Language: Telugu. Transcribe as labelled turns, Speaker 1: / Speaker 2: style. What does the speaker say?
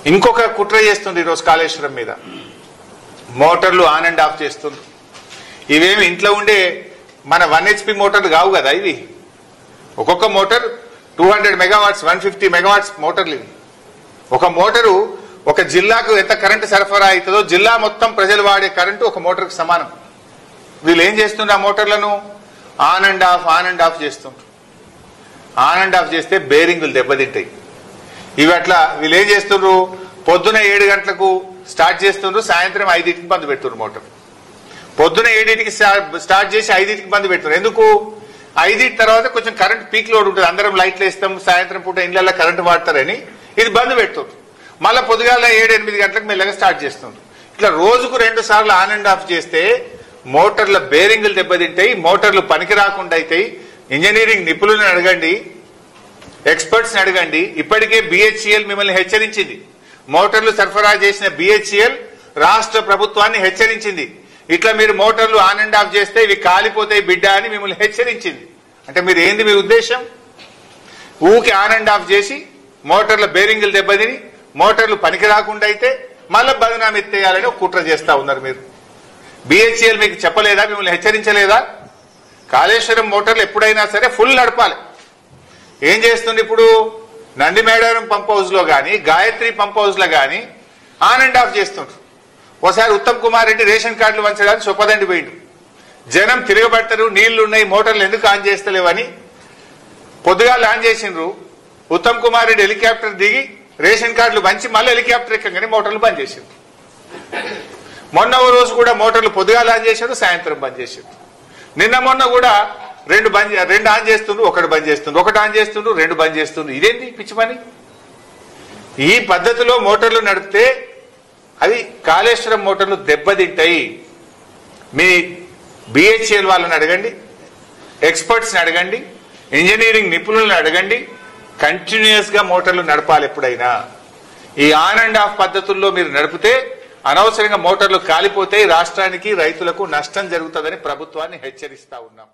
Speaker 1: ఇంకొక కుట్ర చేస్తుంది ఈరోజు కాళేశ్వరం మీద. మోటార్లు ఆన్ అండ్ ఆఫ్ చేస్తుంది. ఇవేమి ఇంట్లో ఉండే మన 1 HP మోటార్లు కావు కదా ఇవి. ఒక్కొక్క మోటార్ 200 మెగావాట్స్ 150 మెగావాట్స్ మోటార్లు ఇవి. ఒక మోటారు ఒక జిల్లాకు ఎంత కరెంటు సరఫరా అవుతుందో జిల్లా మొత్తం ప్రజలు వాడే కరెంటు ఒక మోటార్కి సమానం. వీళ్ళు ఏం చేస్తుండ్రు? ఆ మోటార్లను ఆన్ అండ్ ఆఫ్ చేస్తుండ్రు. ఆన్ అండ్ ఆఫ్ చేస్తే బేరింగులు దెబ్బతింటాయి. ఇవి అట్లా వీళ్ళు ఏం చేస్తుండ్రు? పొద్దున 7 గంటలకు స్టార్ట్ చేస్తుండ్రు, సాయంత్రం 5కి బంద్ పెడుతున్నారు మోటార్. పొద్దున 7కి స్టార్ట్ చేసి 5కి బంద్ పెడుతున్నారు. ఎందుకు? 5 తర్వాత కొంచెం కరెంట్ పీక్ లోడ్ ఉంటుంది, అందరం లైట్లు వేస్తాం, సాయంత్రం పూట ఇళ్లలో కరెంట్ వాడతారని ఇది బంద్ పెడుతుంది. మళ్ళీ పొద్దుగాల 7-8 గంటలకు మెల్లగా స్టార్ట్ చేస్తుంది. ఇట్లా రోజుకు 2 సార్లు ఆన్ అండ్ ఆఫ్ చేస్తే మోటార్ల బేరింగులు దెబ్బతింటాయి, మోటార్లు పనికి రాకుండా అవుతాయి. ఇంజనీరింగ్ నిపుణులను అడగండి, ఎక్స్పర్ట్స్ అడగండి. ఇప్పటికే BHEL మిమ్మల్ని హెచ్చరించింది. మోటార్లు సరఫరా చేసిన BHEL రాష్ట్ర ప్రభుత్వాన్ని హెచ్చరించింది. ఇట్లా మీరు మోటార్లు ఆన్ అండ్ ఆఫ్ చేస్తే ఇవి కాలిపోతాయి బిడ్డ అని మిమ్మల్ని హెచ్చరించింది. అంటే మీరు ఏంది మీ ఉద్దేశం? ఊకి ఆన్ అండ్ ఆఫ్ చేసి మోటార్ల బేరింగులు దెబ్బతిని మోటార్లు పనికి రాకుండా అయితే మళ్ళీ బదనామీ ఎత్తేయాలని ఒక కుట్ర చేస్తా ఉన్నారు మీరు. BHEL మీకు చెప్పలేదా? మిమ్మల్ని హెచ్చరించలేదా? కాళేశ్వరం మోటార్లు ఎప్పుడైనా సరే ఫుల్ నడపాలి. ఏం చేస్తుంది ఇప్పుడు? నందిమేడారం పంప్ హౌస్ లో గాని, గాయత్రి పంప్ హౌస్ లో గాని ఆన్ అండ్ ఆఫ్ చేస్తుంటారు. ఒకసారి ఉత్తమ్ కుమార్ రెడ్డి రేషన్ కార్డులు వంచడానికి చొప్పదండి పోయిండు. జనం తిరగబడతారు, నీళ్లు ఉన్నాయి, మోటార్లు ఎందుకు ఆన్ చేస్తలేవని పొద్దుగాలు ఆన్ చేసిండ్రు. ఉత్తమ్ కుమార్ రెడ్డి హెలికాప్టర్ దిగి రేషన్ కార్డులు వంచి మళ్ళీ హెలికాప్టర్ ఎక్కగానే మోటార్లు బంద్ చేసిండ్రు. మొన్న ఓ రోజు కూడా మోటార్లు పొద్దుగాలు ఆన్ చేశారు, సాయంత్రం బంద్ చేశారు. నిన్న మొన్న కూడా 2 ఆన్ చేస్తుండ్రు, 1 బంద్ చేస్తుండ్రు, 1 ఆన్ చేస్తుండ్రు, 2 బంద్ చేస్తుండ్రు. ఇదేంటి పిచ్చి పని? ఈ పద్ధతిలో మోటార్లు నడిపితే అవి కాళేశ్వరం మోటార్లు దెబ్బతింటాయి. మీ BHEL వాళ్ళని అడగండి, ఎక్స్పర్ట్స్ని అడగండి, ఇంజనీరింగ్ నిపుణులను అడగండి. కంటిన్యూస్ గా మోటార్లు నడపాలి. ఎప్పుడైనా ఈ ఆన్ అండ్ ఆఫ్ పద్ధతుల్లో మీరు నడిపితే అనవసరంగా మోటార్లు కాలిపోతే రాష్ట్రానికి, రైతులకు నష్టం జరుగుతుందని ప్రభుత్వాన్ని హెచ్చరిస్తా ఉన్నాం.